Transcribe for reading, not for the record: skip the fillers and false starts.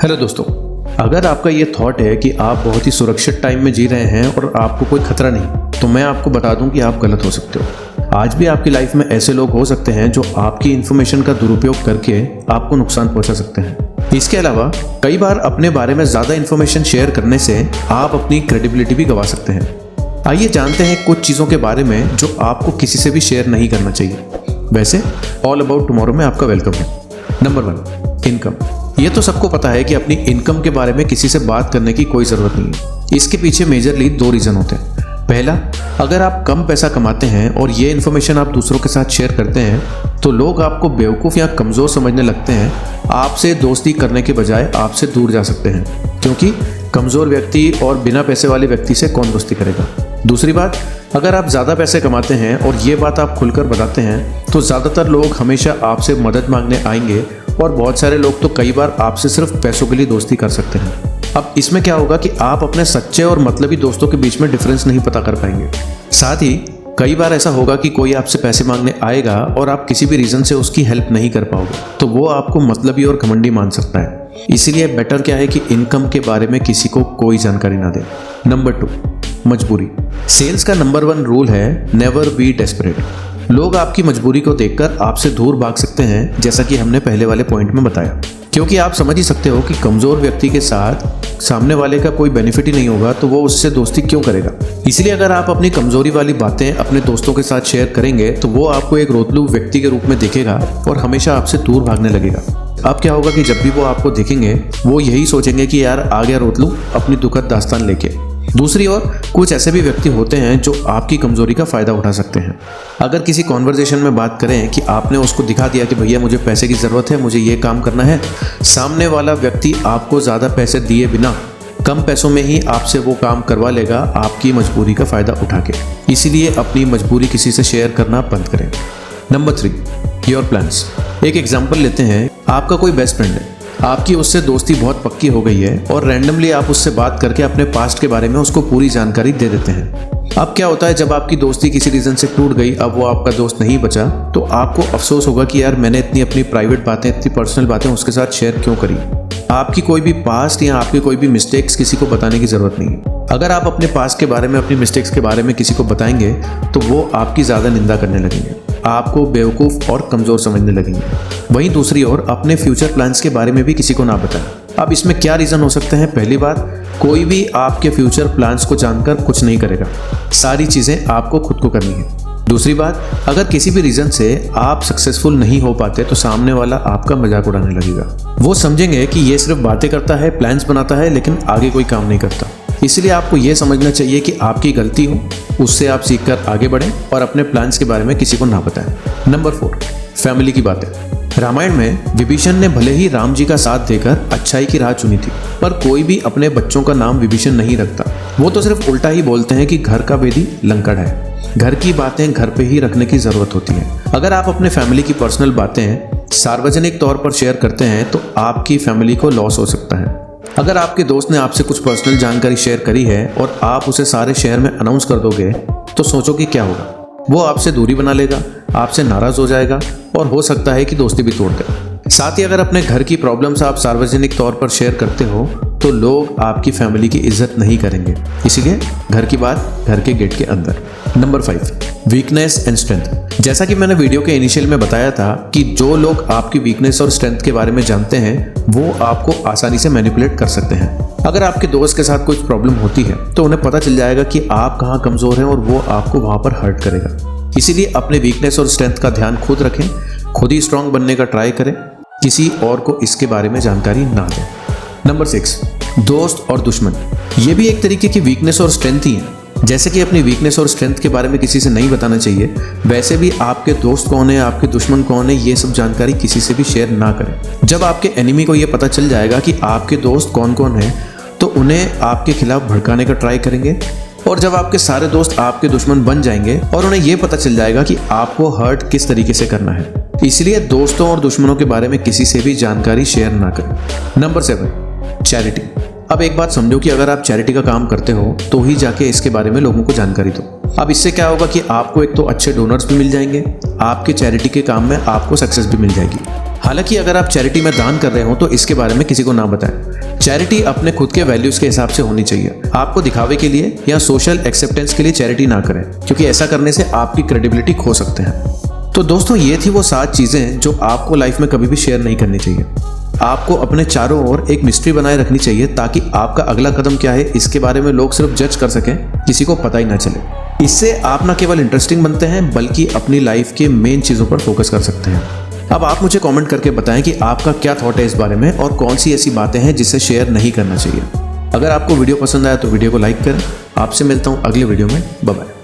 Hello दोस्तों, अगर आपका ये थॉट है कि आप बहुत ही सुरक्षित टाइम में जी रहे हैं और आपको कोई खतरा नहीं, तो मैं आपको बता दूं कि आप गलत हो सकते हो। आज भी आपकी लाइफ में ऐसे लोग हो सकते हैं जो आपकी इन्फॉर्मेशन का दुरुपयोग करके आपको नुकसान पहुंचा सकते हैं। इसके अलावा कई बार अपने बारे में ज़्यादा इन्फॉर्मेशन शेयर करने से आप अपनी क्रेडिबिलिटी भी गंवा सकते हैं। आइए जानते हैं कुछ चीज़ों के बारे में जो आपको किसी से भी शेयर नहीं करना चाहिए। वैसे ऑल अबाउट टुमारो में आपका वेलकम है। Number 1, income. ये तो सबको पता है कि अपनी इनकम के बारे में किसी से बात करने की कोई ज़रूरत नहीं है। इसके पीछे मेजरली 2 रीज़न होते हैं। पहला, अगर आप कम पैसा कमाते हैं और ये इन्फॉर्मेशन आप दूसरों के साथ शेयर करते हैं तो लोग आपको बेवकूफ़ या कमज़ोर समझने लगते हैं। आपसे दोस्ती करने के बजाय आपसे दूर जा सकते हैं, क्योंकि कमज़ोर व्यक्ति और बिना पैसे वाले व्यक्ति से कौन दोस्ती करेगा। दूसरी बात, अगर आप ज़्यादा पैसे कमाते हैं और ये बात आप खुलकर बताते हैं तो ज़्यादातर लोग हमेशा आपसे मदद मांगने आएंगे और बहुत सारे लोग तो कई बार आपसे सिर्फ पैसों के लिए दोस्ती कर सकते हैं। अब इसमें क्या होगा कि आप अपने सच्चे और मतलबी दोस्तों के बीच में डिफरेंस नहीं पता कर पाएंगे। साथ ही कई बार ऐसा होगा कि कोई आपसे पैसे मांगने आएगा और आप किसी भी रीज़न से उसकी हेल्प नहीं कर पाओगे, तो वो आपको मतलबी और घमंडी मान सकता है। इसीलिए बेटर क्या है कि इनकम के बारे में किसी को कोई जानकारी ना दे। नंबर 2, मजबूरी। सेल्स का नंबर 1 रूल है नेवर बी डेस्परेट। लोग आपकी मजबूरी को देखकर आपसे दूर भाग सकते हैं, जैसा कि हमने पहले वाले पॉइंट में बताया, क्योंकि आप समझ ही सकते हो कि कमज़ोर व्यक्ति के साथ सामने वाले का कोई बेनिफिट ही नहीं होगा तो वो उससे दोस्ती क्यों करेगा। इसलिए अगर आप अपनी कमज़ोरी वाली बातें अपने दोस्तों के साथ शेयर करेंगे तो वो आपको एक रोतलू व्यक्ति के रूप में देखेगा और हमेशा आपसे दूर भागने लगेगा। अब क्या होगा कि जब भी वो आपको देखेंगे वो यही सोचेंगे कि यार आ गया रोतलू अपनी दुखद दास्तान लेके। दूसरी ओर कुछ ऐसे भी व्यक्ति होते हैं जो आपकी कमजोरी का फ़ायदा उठा सकते हैं। अगर किसी कॉन्वर्जेशन में बात करें कि आपने उसको दिखा दिया कि भैया मुझे पैसे की ज़रूरत है, मुझे ये काम करना है, सामने वाला व्यक्ति आपको ज़्यादा पैसे दिए बिना कम पैसों में ही आपसे वो काम करवा लेगा आपकी मजबूरी का फ़ायदा उठा के। इसीलिए अपनी मजबूरी किसी से शेयर करना बंद करें। Number 3, your plans. एक एग्जाम्पल लेते हैं। आपका कोई बेस्ट फ्रेंड है, आपकी उससे दोस्ती बहुत पक्की हो गई है और रैंडमली आप उससे बात करके अपने पास्ट के बारे में उसको पूरी जानकारी दे देते हैं। अब क्या होता है, जब आपकी दोस्ती किसी रीज़न से टूट गई, अब वो आपका दोस्त नहीं बचा, तो आपको अफसोस होगा कि यार मैंने इतनी अपनी प्राइवेट बातें, इतनी पर्सनल बातें उसके साथ शेयर क्यों करी। आपकी कोई भी पास्ट या आपकी कोई भी मिस्टेक्स किसी को बताने की ज़रूरत नहीं है। अगर आप अपने पास्ट के बारे में, अपनी मिस्टेक्स के बारे में किसी को बताएंगे तो वो आपकी ज़्यादा निंदा करने लगेंगे, आपको बेवकूफ़ और कमज़ोर समझने लगेंगे। वहीं दूसरी ओर अपने फ्यूचर प्लान्स के बारे में भी किसी को ना बताएं। अब इसमें क्या रीज़न हो सकते हैं? पहली बात, कोई भी आपके फ्यूचर प्लान्स को जानकर कुछ नहीं करेगा, सारी चीज़ें आपको खुद को करनी है। दूसरी बात, अगर किसी भी रीज़न से आप सक्सेसफुल नहीं हो पाते तो सामने वाला आपका मजाक उड़ाने लगेगा। वो समझेंगे कि ये सिर्फ बातें करता है, प्लान्स बनाता है, लेकिन आगे कोई काम नहीं करता। इसलिए आपको ये समझना चाहिए कि आपकी गलती हो, उससे आप सीखकर आगे बढ़ें और अपने प्लान्स के बारे में किसी को ना बताएं। नंबर 4, फैमिली की बातें। रामायण में विभीषण ने भले ही राम जी का साथ देकर अच्छाई की राह चुनी थी, पर कोई भी अपने बच्चों का नाम विभीषण नहीं रखता। वो तो सिर्फ उल्टा ही बोलते हैं कि घर का बेदी लंकड़ है। घर की बातें घर पे ही रखने की ज़रूरत होती है। अगर आप अपने फैमिली की पर्सनल बातें सार्वजनिक तौर पर शेयर करते हैं तो आपकी फैमिली को लॉस हो सकता है। अगर आपके दोस्त ने आपसे कुछ पर्सनल जानकारी शेयर करी है और आप उसे सारे शहर में अनाउंस कर दोगे तो सोचो कि क्या होगा। वो आपसे दूरी बना लेगा, आपसे नाराज़ हो जाएगा और हो सकता है कि दोस्ती भी तोड़ दे। साथ ही अगर अपने घर की प्रॉब्लम्स आप सार्वजनिक तौर पर शेयर करते हो तो लोग आपकी फैमिली की इज्जत नहीं करेंगे। इसीलिए घर की बात घर के गेट के अंदर। Number 5, weakness and strength. जैसा कि मैंने वीडियो के इनिशियल में बताया था कि जो लोग आपकी वीकनेस और स्ट्रेंथ के बारे में जानते हैं वो आपको आसानी से मैनिपुलेट कर सकते हैं। अगर आपके दोस्त के साथ कुछ प्रॉब्लम होती है तो उन्हें पता चल जाएगा कि आप कहाँ कमज़ोर हैं और वो आपको वहाँ पर हर्ट करेगा। इसीलिए अपने वीकनेस और स्ट्रेंथ का ध्यान खुद रखें, खुद ही स्ट्रांग बनने का ट्राई करें, किसी और को इसके बारे में जानकारी ना दें। नंबर 6, दोस्त और दुश्मन। ये भी एक तरीके की वीकनेस और स्ट्रेंथ ही है। जैसे कि अपनी वीकनेस और स्ट्रेंथ के बारे में किसी से नहीं बताना चाहिए, वैसे भी आपके दोस्त कौन है, आपके दुश्मन कौन है, ये सब जानकारी किसी से भी शेयर ना करें। जब आपके एनिमी को ये पता चल जाएगा कि आपके दोस्त कौन कौन है तो उन्हें आपके खिलाफ भड़काने का ट्राई करेंगे, और जब आपके सारे दोस्त आपके दुश्मन बन जाएंगे और उन्हें यह पता चल जाएगा कि आपको हर्ट किस तरीके से करना है। इसलिए दोस्तों और दुश्मनों के बारे में किसी से भी जानकारी शेयर ना करें। Number 7, charity. अब एक बात समझो कि अगर आप चैरिटी का काम करते हो तो ही जाके इसके बारे में लोगों को जानकारी दो। अब इससे क्या होगा कि आपको एक तो अच्छे डोनर्स भी मिल जाएंगे, आपके चैरिटी के काम में आपको सक्सेस भी मिल जाएगी। हालांकि अगर आप चैरिटी में दान कर रहे हो तो इसके बारे में किसी को ना बताएं। चैरिटी अपने खुद के वैल्यूज के हिसाब से होनी चाहिए। आपको दिखावे के लिए या सोशल एक्सेप्टेंस के लिए चैरिटी ना करें, क्योंकि ऐसा करने से आपकी क्रेडिबिलिटी खो सकते हैं। तो दोस्तों, ये थी वो 7 चीजें जो आपको लाइफ में कभी भी शेयर नहीं करनी चाहिए। आपको अपने चारों ओर एक मिस्ट्री बनाए रखनी चाहिए ताकि आपका अगला कदम क्या है इसके बारे में लोग सिर्फ जज कर सकें, किसी को पता ही ना चले। इससे आप ना केवल इंटरेस्टिंग बनते हैं बल्कि अपनी लाइफ के मेन चीज़ों पर फोकस कर सकते हैं। अब आप मुझे कमेंट करके बताएं कि आपका क्या थॉट है इस बारे में और कौन सी ऐसी बातें हैं जिसे शेयर नहीं करना चाहिए। अगर आपको वीडियो पसंद आया तो वीडियो को लाइक करें। आपसे मिलता हूँ अगले वीडियो में। Bye bye.